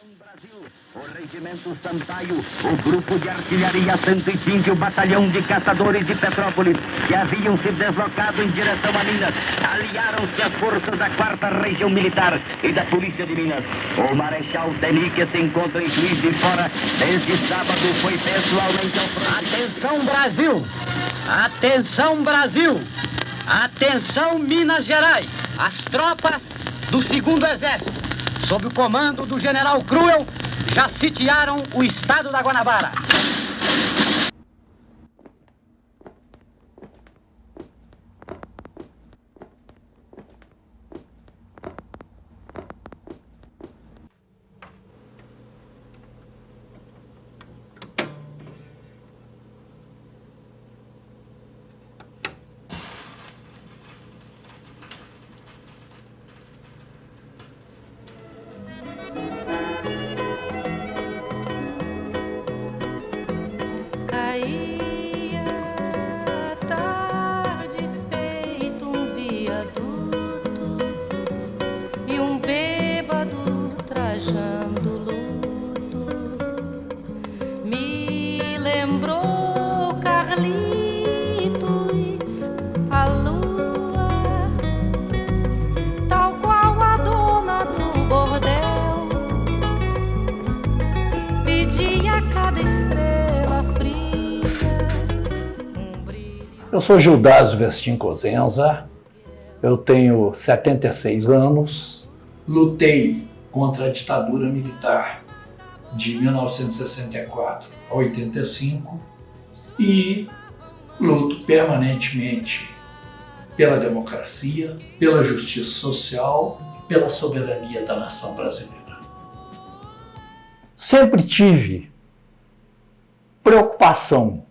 O Regimento Sampaio, o Grupo de Artilharia 105 e o Batalhão de Caçadores de Petrópolis, que haviam se deslocado em direção a Minas, aliaram-se às forças da 4ª Região Militar e da Polícia de Minas. O Marechal Denis, que se encontra em Juiz de Fora, desde sábado foi pessoalmente ao front. Atenção, Brasil! Atenção, Brasil! Atenção, Minas Gerais! As tropas do 2º Exército, sob o comando do General Cruel, já sitiaram o estado da Guanabara. Caía a tarde feito um viaduto e um bêbado trajando luto me lembrou Carlitos, a lua, tal qual a dona do bordel, pedia a cada estrela. Eu sou Gildásio Vestim Cosenza, eu tenho 76 anos, lutei contra a ditadura militar de 1964 a 85 e luto permanentemente pela democracia, pela justiça social, pela soberania da nação brasileira. Sempre tive preocupação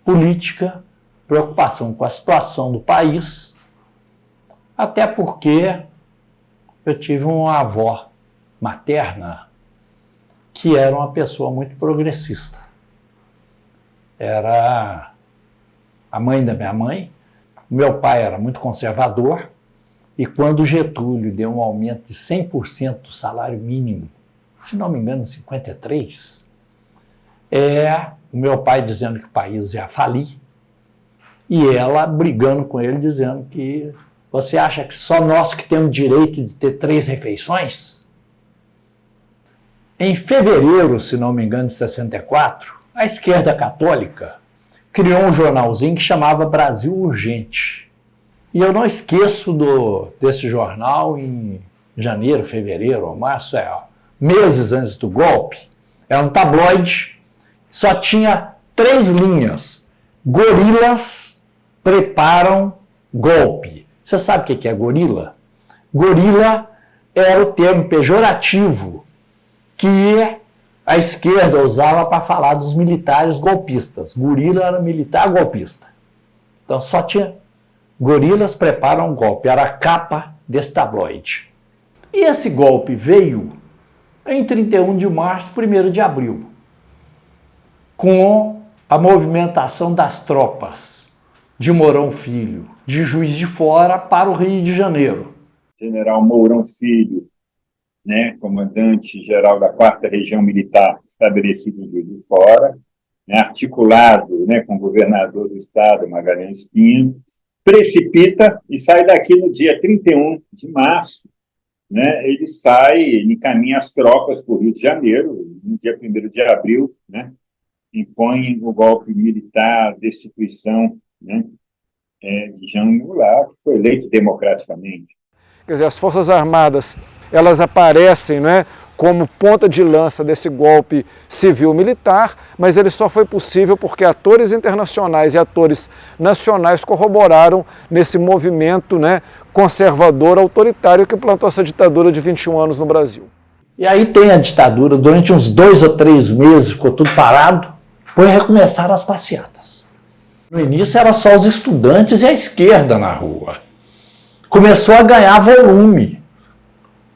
política, preocupação com a situação do país, até porque eu tive uma avó materna que era uma pessoa muito progressista. Era a mãe da minha mãe. Meu pai era muito conservador e quando Getúlio deu um aumento de 100% do salário mínimo, se não me engano, 53, o meu pai dizendo que o país ia falir, e ela brigando com ele, dizendo que você acha que só nós que temos direito de ter 3 refeições? Em fevereiro, se não me engano, de 64, a esquerda católica criou um jornalzinho que chamava Brasil Urgente. E eu não esqueço desse jornal em janeiro, fevereiro ou março, meses antes do golpe. Era um tabloide, só tinha 3 linhas. Gorilas preparam golpe. Você sabe o que é gorila? Gorila era o termo pejorativo que a esquerda usava para falar dos militares golpistas. Gorila era militar golpista. Então só tinha gorilas preparam golpe. Era a capa desse tabloide. E esse golpe veio em 31 de março, 1º de abril, com a movimentação das tropas de Mourão Filho, de Juiz de Fora para o Rio de Janeiro. General Mourão Filho, comandante-geral da 4ª Região Militar, estabelecido em Juiz de Fora, articulado com o governador do estado, Magalhães Pinto, precipita e sai daqui no dia 31 de março. Ele sai, encaminha as tropas para o Rio de Janeiro, no dia 1º de abril, impõe o golpe militar, destituição de Jean Goulart, que foi eleito democraticamente. Quer dizer, as Forças Armadas, elas aparecem como ponta de lança desse golpe civil-militar, mas ele só foi possível porque atores internacionais e atores nacionais corroboraram nesse movimento conservador, autoritário que plantou essa ditadura de 21 anos no Brasil. E aí tem a ditadura, durante uns 2 ou 3 meses ficou tudo parado, foi recomeçar as passeatas. No início era só os estudantes e a esquerda na rua. Começou a ganhar volume.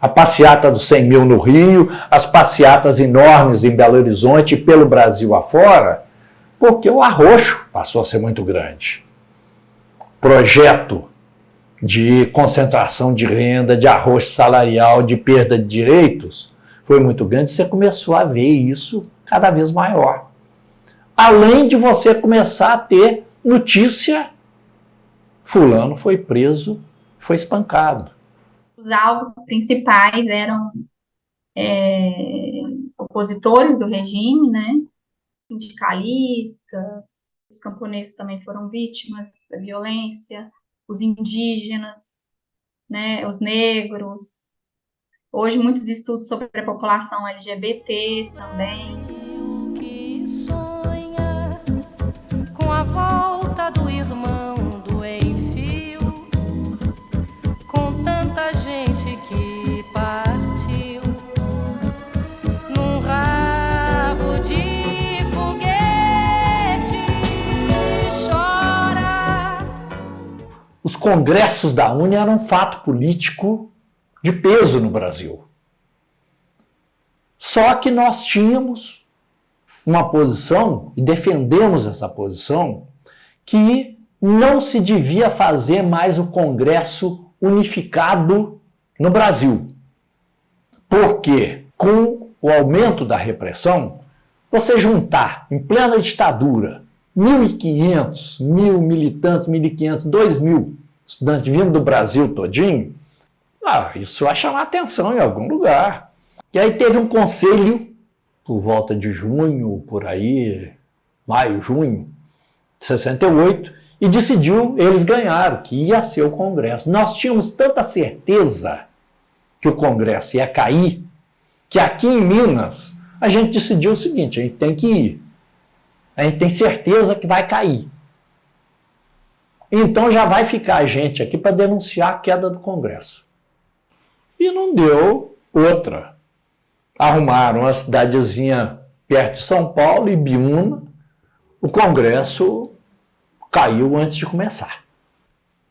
A passeata dos 100 mil no Rio, as passeatas enormes em Belo Horizonte e pelo Brasil afora, porque o arroxo passou a ser muito grande. Projeto de concentração de renda, de arroxo salarial, de perda de direitos, foi muito grande, você começou a ver isso cada vez maior. Além de você começar a ter notícia, fulano foi preso, foi espancado. Os alvos principais eram opositores do regime, né? Sindicalistas, os camponeses também foram vítimas da violência, os indígenas, né? Os negros. Hoje, muitos estudos sobre a população LGBT também. Que sonha com a volta do irmão do enfio, com tanta gente que partiu num rabo de foguete, chora. Os congressos da UNE eram um fato político de peso no Brasil. Só que nós tínhamos uma posição, e defendemos essa posição, que não se devia fazer mais o Congresso unificado no Brasil. Porque, com o aumento da repressão, você juntar, em plena ditadura, 1.500, 1.000 militantes, 1.500, 2.000 estudantes vindo do Brasil todinho, isso vai chamar atenção em algum lugar. E aí teve um conselho, por volta de junho, por aí, maio, junho, de 68, e decidiu, eles ganharam, que ia ser o Congresso. Nós tínhamos tanta certeza que o Congresso ia cair, que aqui em Minas, a gente decidiu o seguinte, a gente tem que ir. A gente tem certeza que vai cair. Então já vai ficar gente aqui para denunciar a queda do Congresso. E não deu outra. Arrumaram uma cidadezinha perto de São Paulo, Ibiúna, o Congresso caiu antes de começar.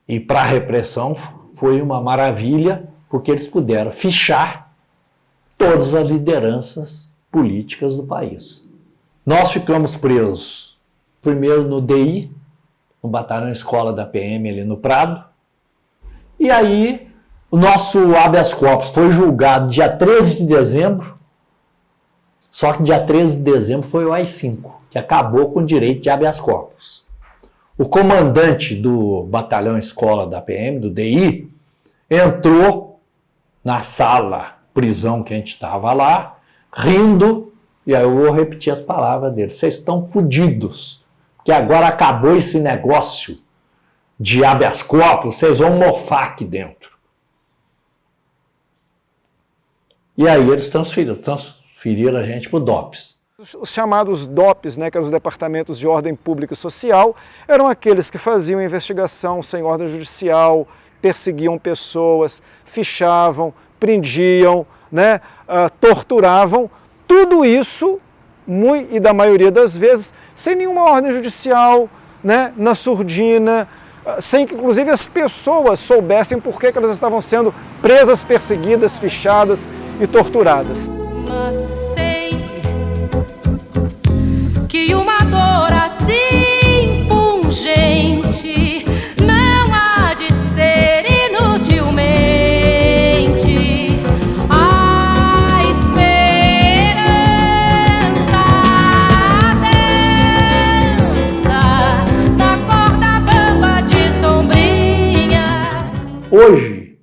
E para a repressão foi uma maravilha, porque eles puderam fichar todas as lideranças políticas do país. Nós ficamos presos, primeiro no DI, no Batalhão Escola da PM ali no Prado, e aí o nosso habeas corpus foi julgado dia 13 de dezembro, só que dia 13 de dezembro foi o AI-5, que acabou com o direito de habeas corpus. O comandante do Batalhão Escola da PM, do DI, entrou na sala, prisão que a gente estava lá, rindo, e aí eu vou repetir as palavras dele. Vocês estão fodidos, que agora acabou esse negócio de habeas corpus, vocês vão morfar aqui dentro. E aí eles transferiram a gente para o DOPS. Os chamados DOPs, que eram os Departamentos de Ordem Pública e Social, eram aqueles que faziam investigação sem ordem judicial, perseguiam pessoas, fichavam, prendiam, torturavam, tudo isso, e da maioria das vezes, sem nenhuma ordem judicial, na surdina, sem que inclusive as pessoas soubessem por que elas estavam sendo presas, perseguidas, fichadas e torturadas. Mas sei que uma dor assim pungente não há de ser inutilmente a esperança dança na corda bamba de sombrinha. Hoje,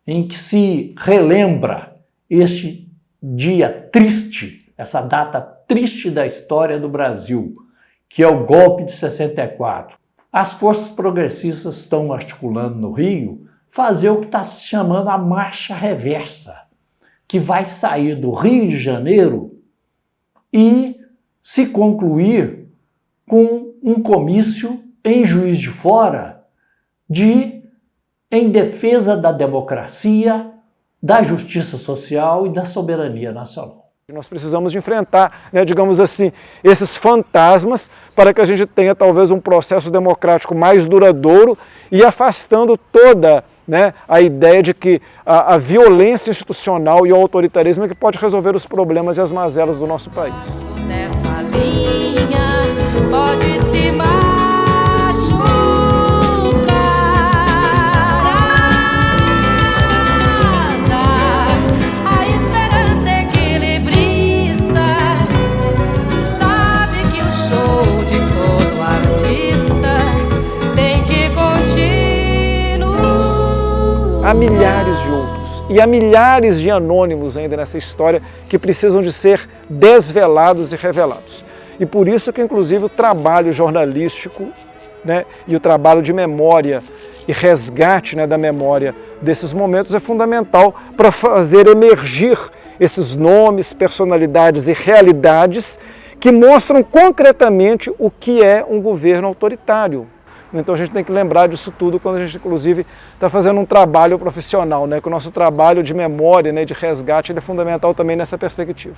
em que se relembra este dia triste, essa data triste da história do Brasil, que é o golpe de 64. As forças progressistas estão articulando no Rio fazer o que está se chamando a marcha reversa, que vai sair do Rio de Janeiro e se concluir com um comício em Juiz de Fora em defesa da democracia, da justiça social e da soberania nacional. Nós precisamos de enfrentar, digamos assim, esses fantasmas para que a gente tenha talvez um processo democrático mais duradouro e afastando toda a ideia de que a violência institucional e o autoritarismo é que pode resolver os problemas e as mazelas do nosso país. Nessa linha pode se machucar, a esperança é que há milhares de outros e há milhares de anônimos ainda nessa história que precisam de ser desvelados e revelados. E por isso que, inclusive, o trabalho jornalístico, né, e o trabalho de memória e resgate, né, da memória desses momentos é fundamental para fazer emergir esses nomes, personalidades e realidades que mostram concretamente o que é um governo autoritário. Então a gente tem que lembrar disso tudo quando a gente, inclusive, está fazendo um trabalho profissional, né, que o nosso trabalho de memória, né, de resgate, ele é fundamental também nessa perspectiva.